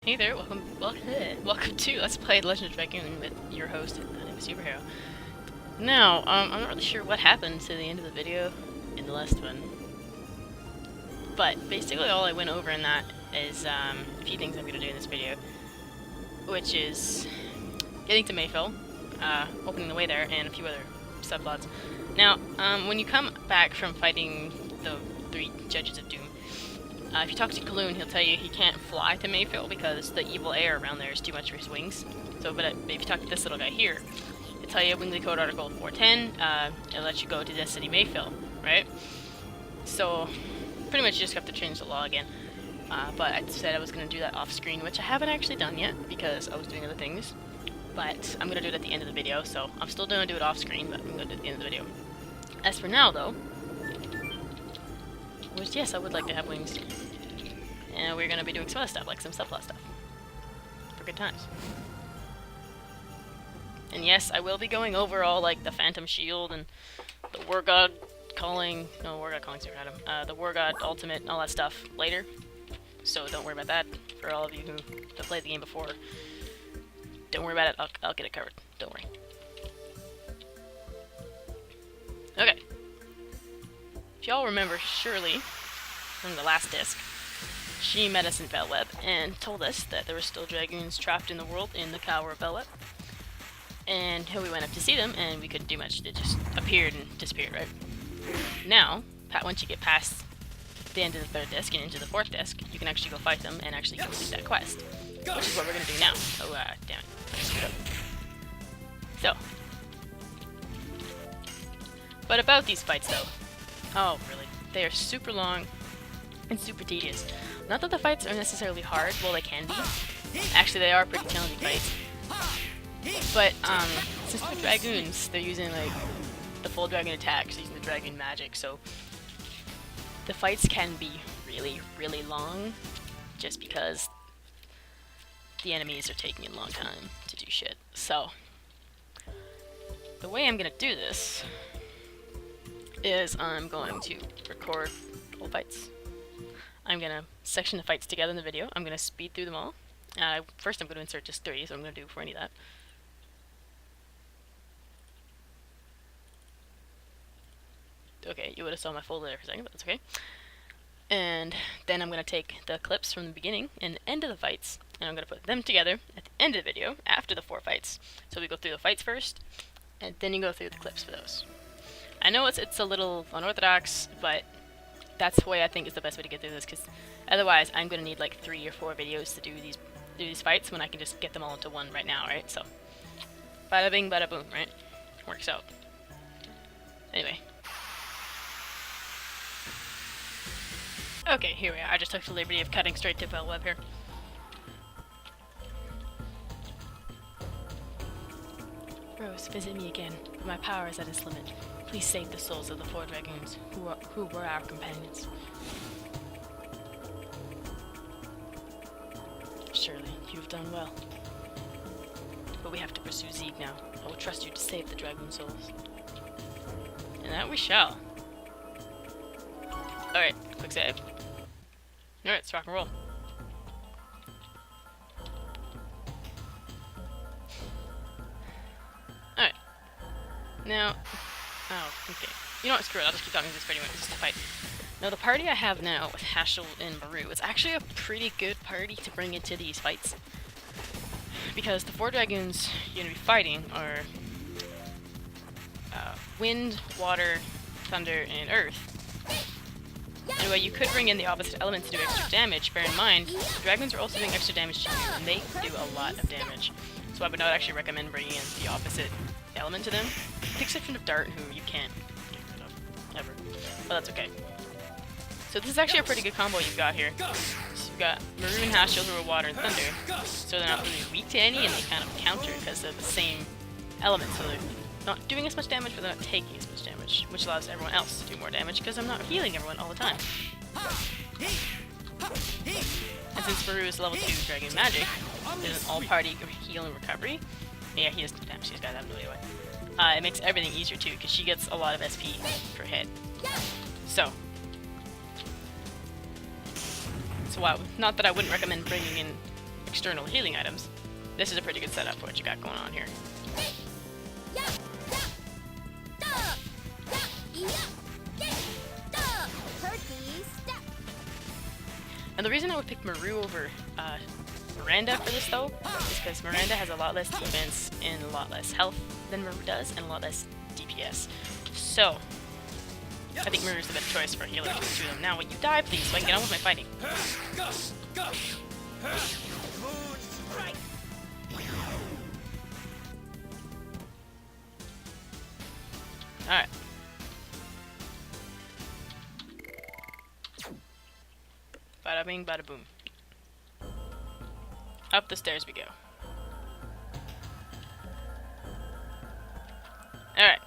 Hey there, welcome to Let's Play Legend of Dragoon with your host, my name is Superhero. Now, I'm not really sure what happened to the end of the video in the last one, but basically all I went over in that is a few things I'm going to do in this video, which is getting to Mayfield, opening the way there, and a few other subplots. Now, when you come back from fighting the 3 Judges of Doom, if you talk to Kaloon, he'll tell you he can't fly to Mayfield because the evil air around there is too much for his wings. So, but if you talk to this little guy here, he'll tell you Wingly Code Article 410, it'll let you go to Destiny Mayfield, right? So, pretty much you just have to change the law again. But I said I was going to do that off screen, which I haven't actually done yet because I was doing other things. But I'm going to do it at the end of the video, so I'm still going to do it off screen, but I'm going to do it at the end of the video. As for now, though, which, yes, I would like to have wings. And we're going to be doing some other stuff, like some subplot stuff. For good times. And yes, I will be going over all, like, the Phantom Shield and the War God Calling... No, War God Calling, the War God Ultimate and all that stuff later. So don't worry about that. For all of you who have played the game before, don't worry about it. I'll get it covered. Don't worry. Okay. If y'all remember Shirley from the last disc, she met us in Velweb and told us that there were still Dragoons trapped in the world in the Tower of Velweb. And we went up to see them, and we couldn't do much. They just appeared and disappeared, right? Now, once you get past the end of the 3rd disc and into the 4th disc, you can actually go fight them and actually complete that quest. Which is what we're going to do now. Oh, damn it. I screwed up. So. But about these fights, though. Oh, really? They are super long and super tedious. Not that the fights are necessarily hard, well, they can be. Actually, they are pretty challenging fights. But, since they're Dragoons, they're using, like, the full Dragon attacks, using the Dragoon magic, so the fights can be really, really long, just because the enemies are taking a long time to do shit. So, the way I'm gonna do this is I'm going to record all fights. I'm going to section the fights together in the video. I'm going to speed through them all. First I'm going to insert just 3, so I'm going to do before any of that. Okay, you would have saw my folder there for a second, but that's okay. And then I'm going to take the clips from the beginning and the end of the fights, and I'm going to put them together at the end of the video, after the 4 fights. So we go through the fights first, and then you go through the clips for those. I know it's a little unorthodox, but that's the way I think is the best way to get through this, because otherwise I'm going to need like 3 or 4 videos to do these fights when I can just get them all into one right now, right? So, bada bing, bada boom, right? Works out. Anyway. Okay, here we are. I just took the liberty of cutting straight to Velweb here. Rose, visit me again. My power is at its limit. Please save the souls of the 4 Dragoons, who were our companions. Surely, you have done well. But we have to pursue Zeeg now. I will trust you to save the Dragoon souls. And that we shall. Alright, quick save. Alright, let's rock and roll. Alright. Now... Oh, okay. You know what, screw it, I'll just keep talking this pretty much, just to fight. Now, the party I have now with Hashel and Maru is actually a pretty good party to bring into these fights. Because the 4 Dragoons you're going to be fighting are Wind, Water, Thunder, and Earth. Anyway, you could bring in the opposite element to do extra damage. Bear in mind, the Dragons are also doing extra damage to you, and they do a lot of damage. So I would not actually recommend bringing in the opposite element to them. With the exception of Dart, who you can't get rid of, ever. But that's okay. So this is actually a pretty good combo you've got here. So you've got Maroon and Hash Shield, who are Water and Thunder. So they're not really weak to any, and they kind of counter because they're the same element. So they're not doing as much damage, but they're not taking as much damage, which allows everyone else to do more damage because I'm not healing everyone all the time. And since Maru is level 2 Dragon Magic, there's an all-party heal and recovery. Yeah, he doesn't do damage, these guys have no idea why. It makes everything easier too, because she gets a lot of SP per hit. So, So not that I wouldn't recommend bringing external healing items, this is a pretty good setup for what you got going on here. And the reason I would pick Maru over Miranda for this though is because Miranda has a lot less defense and a lot less health than Maru does, and a lot less DPS. So I think Maru's the better choice for a healer between the two of them. Now, when you die, please, so I can get on with my fighting. Alright. Bada bing, bada boom. Up the stairs we go. Alright.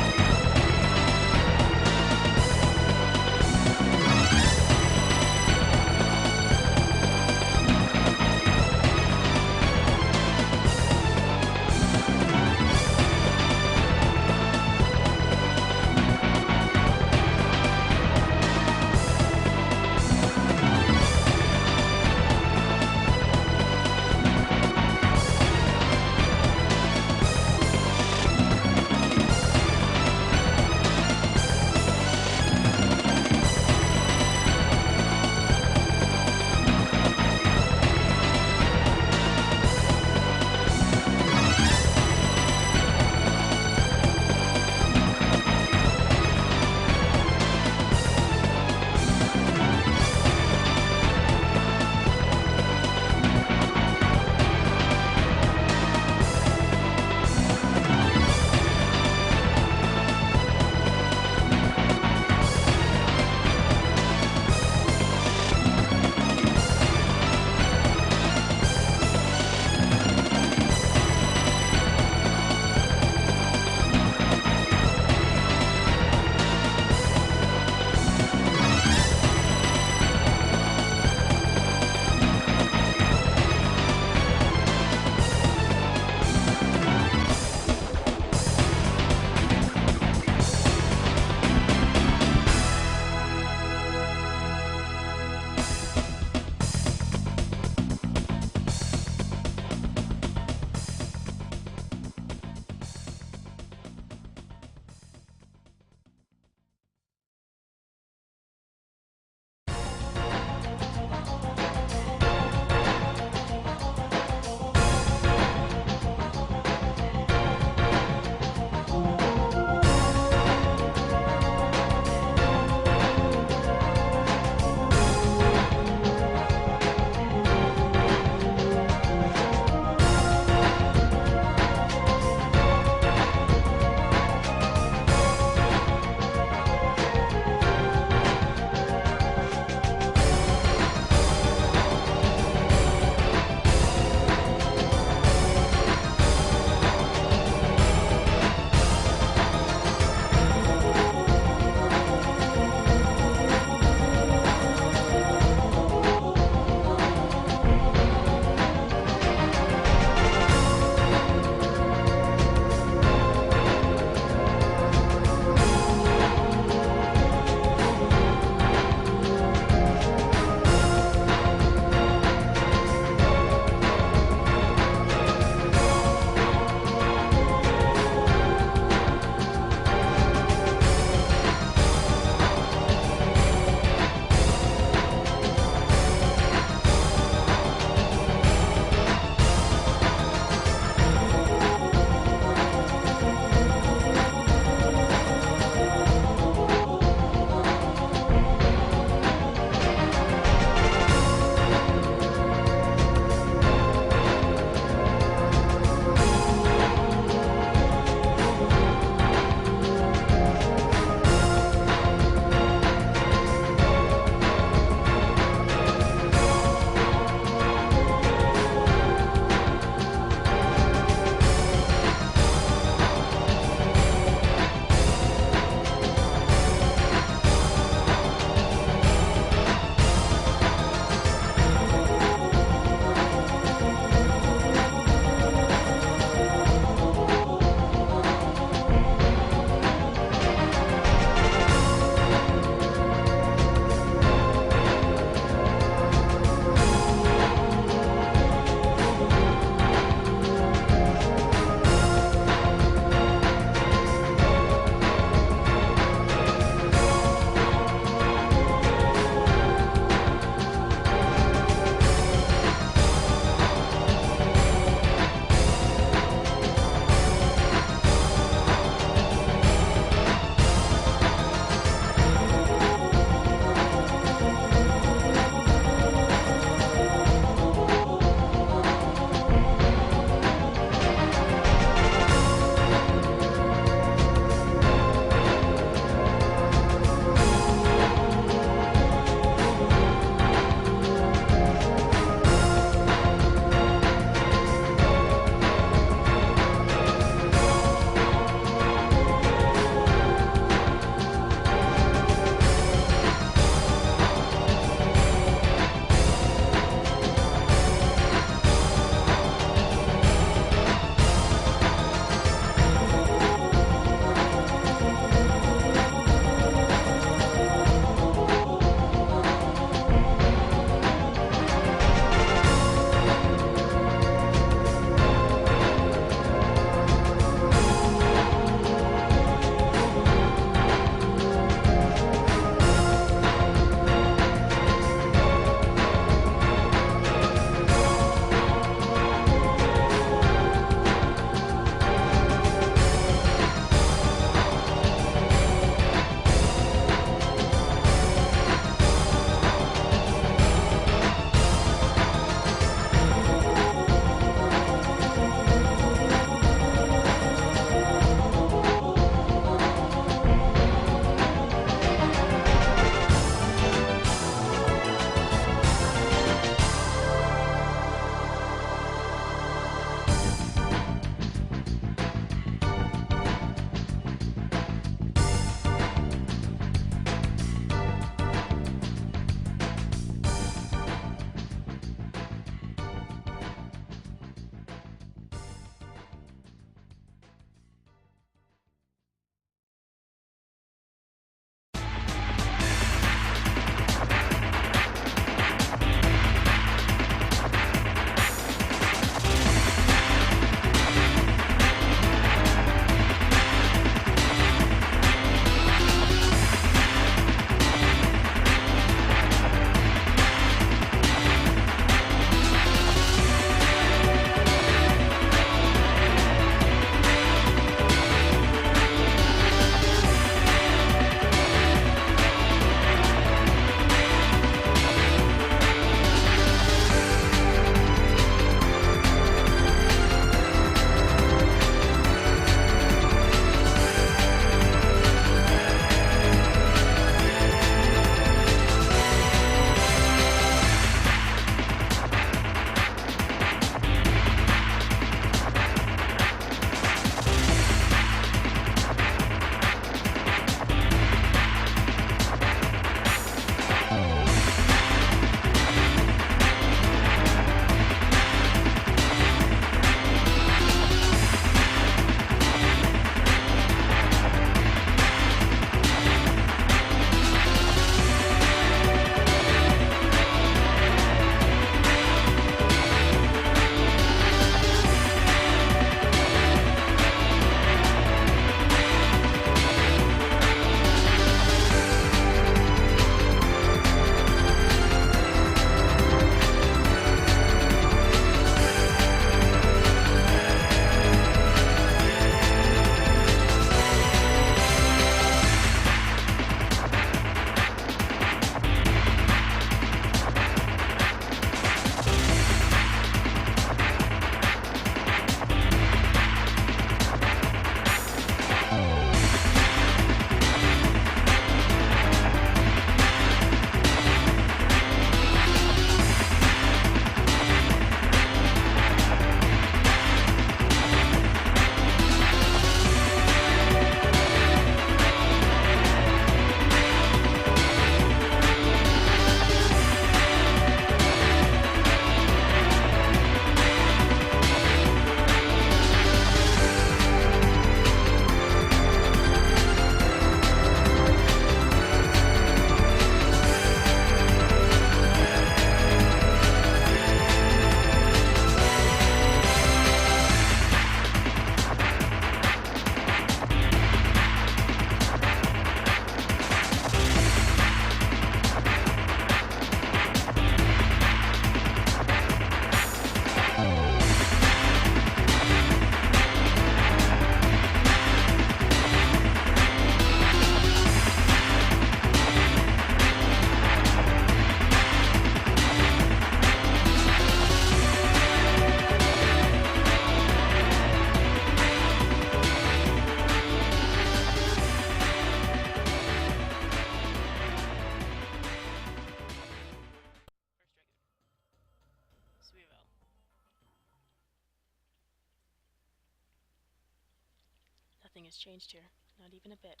Nothing has changed here, not even a bit.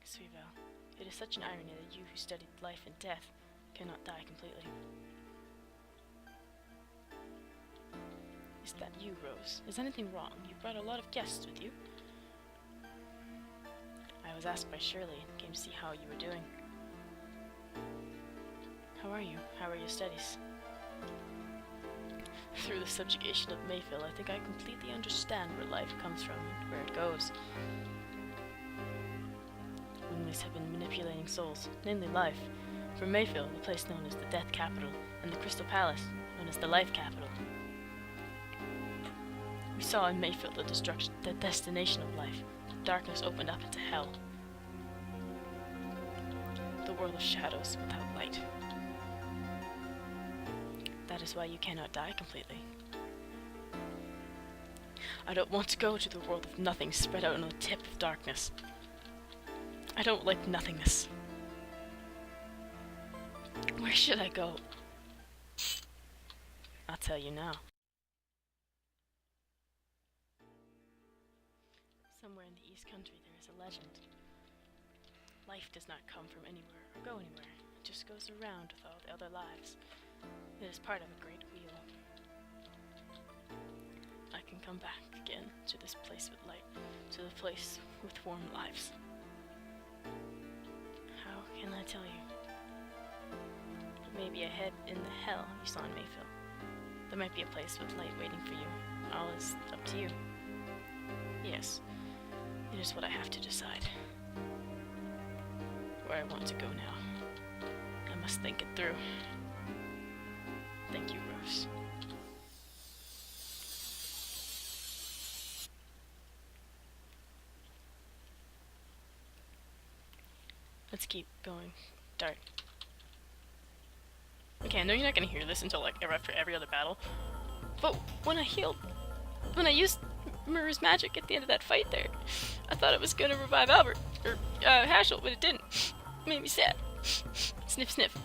Sweevel, it is such an irony that you who studied life and death cannot die completely. Is that you, Rose? Is anything wrong? You brought a lot of guests with you. I was asked by Shirley and came to see how you were doing. How are you? How are your studies? Through the subjugation of Mayfield, I think I completely understand where life comes from and where it goes. Wingleys have been manipulating souls, namely life. From Mayfield, the place known as the Death Capital, and the Crystal Palace, known as the Life Capital. We saw in Mayfield the destruction, the destination of life. Darkness opened up into hell. The world of shadows without light. That is why you cannot die completely. I don't want to go to the world of nothing spread out on the tip of darkness. I don't like nothingness. Where should I go? I'll tell you now. Somewhere in the East Country there is a legend. Life does not come from anywhere or go anywhere. It just goes around with all the other lives. It is part of a great wheel. I can come back again to this place with light, to the place with warm lives. How can I tell you? There may be a head in the hell you saw in Mayfield. There might be a place with light waiting for you. All is up to you. Yes, it is what I have to decide. Where I want to go now. I must think it through. Thank you, Rose. Let's keep going. Dart. Okay, I know you're not gonna hear this until like after every other battle, but when I used Miru's magic at the end of that fight there, I thought it was gonna revive Albert, or Hashel, but it didn't. It made me sad. Sniff, sniff.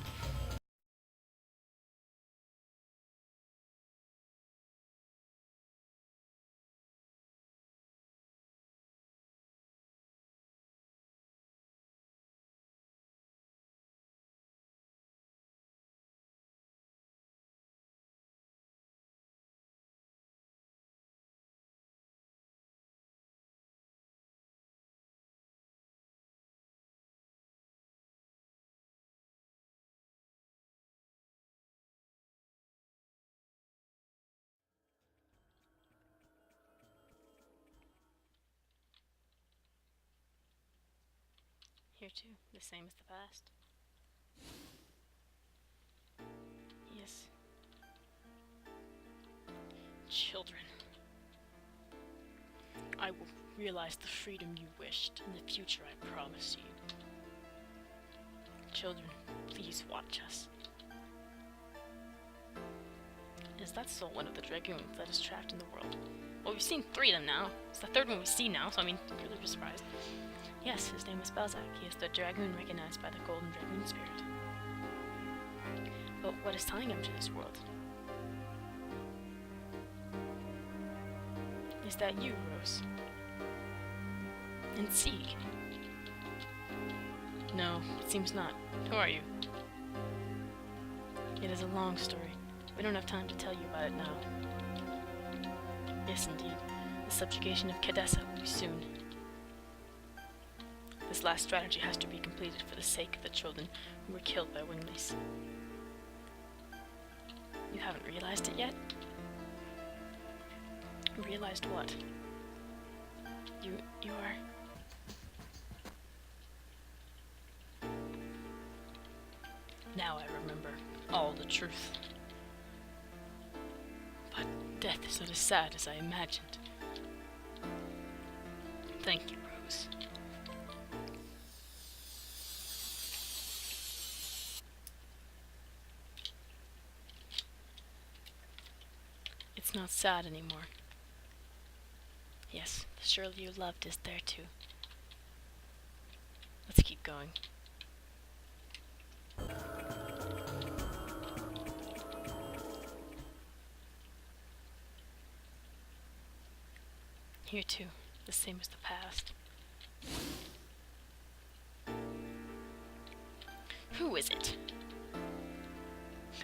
Here too, the same as the past. Yes. Children. I will realize the freedom you wished and the future I promise you. Children, please watch us. Is that still one of the Dragoons that is trapped in the world? Well, we've seen 3 of them now. It's the 3rd one we see now, so I mean, really be surprised. Yes, his name is Balzac. He is the Dragoon recognized by the Golden Dragoon Spirit. But what is tying him to this world? Is that you, Rose? And Sieg? No, it seems not. Who are you? It is a long story. We don't have time to tell you about it now. Yes, indeed. The subjugation of Cadessa will be soon. This last strategy has to be completed for the sake of the children who were killed by Wingleys. You haven't realized it yet? Realized what? You are... Now I remember all the truth. But death is not as sad as I imagined. Thank you, Rose. It's not sad anymore. Yes, the Shirley you loved is there too. Let's keep going. Here too, the same as the past. Who is it?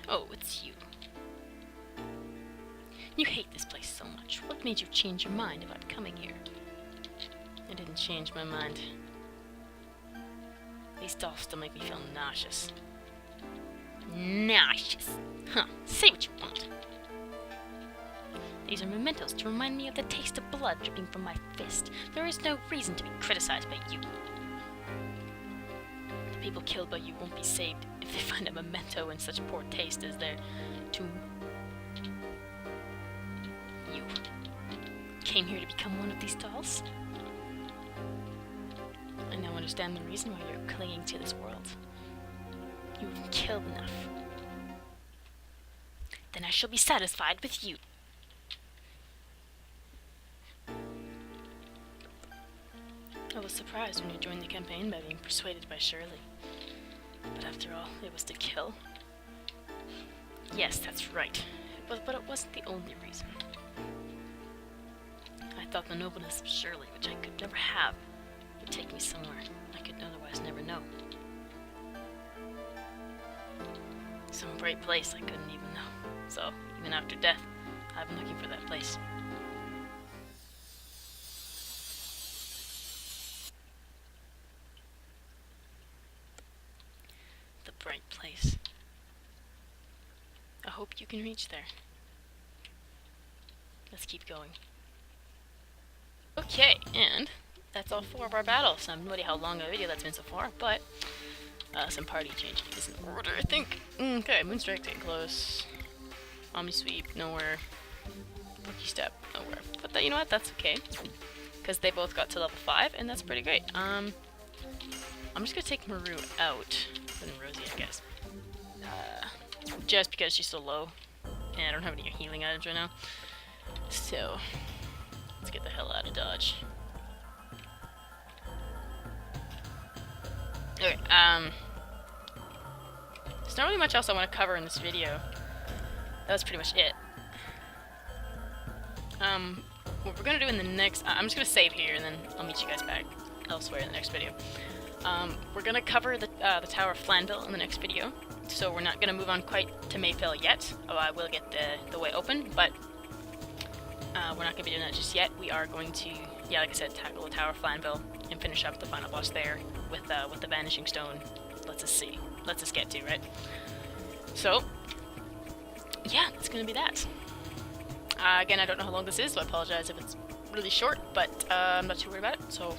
Oh, it's you. You hate this place so much. What made you change your mind about coming here? I didn't change my mind. These dolls still make me feel nauseous. Nauseous! Huh, say what you want. These are mementos to remind me of the taste of blood dripping from my fist. There is no reason to be criticized by you. The people killed by you won't be saved if they find a memento in such poor taste as their tomb. You came here to become one of these dolls? I now understand the reason why you're clinging to this world. You've killed enough. Then I shall be satisfied with you. I was surprised when you joined the campaign by being persuaded by Shirley. But after all, it was to kill. Yes, that's right. But it wasn't the only reason. I thought the nobleness of Shirley, which I could never have, would take me somewhere I could otherwise never know. Some bright place I couldn't even know. So, even after death, I've been looking for that place. The bright place. I hope you can reach there. Let's keep going. Okay, and that's all 4 of our battles. I have no idea how long a video that's been so far, but some party changing is in order, I think. Okay, Moonstrike getting close. Omni Sweep, nowhere. Rookie Step, nowhere. But you know what? That's okay, because they both got to level 5, and that's pretty great. I'm just gonna take Maru out, and Rosie, I guess. Just because she's so low, and I don't have any healing items right now. So, let's get the hell out of Dodge. Okay, there's not really much else I want to cover in this video. That was pretty much it. What we're gonna do in the next... I'm just gonna save here, and then I'll meet you guys back elsewhere in the next video. We're gonna cover the Tower of Flanville in the next video, so we're not gonna move on quite to Mayfield yet. I will get the way open, but we're not gonna be doing that just yet. We are going to, yeah, like I said, tackle the Tower of Flanville and finish up the final boss there with the Vanishing Stone. Let's us get to, right? So, yeah, it's gonna be that. Again, I don't know how long this is, so I apologize if it's really short, but I'm not too worried about it. So,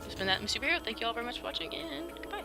it's been that, I'm Superhero. Thank you all very much for watching, and goodbye.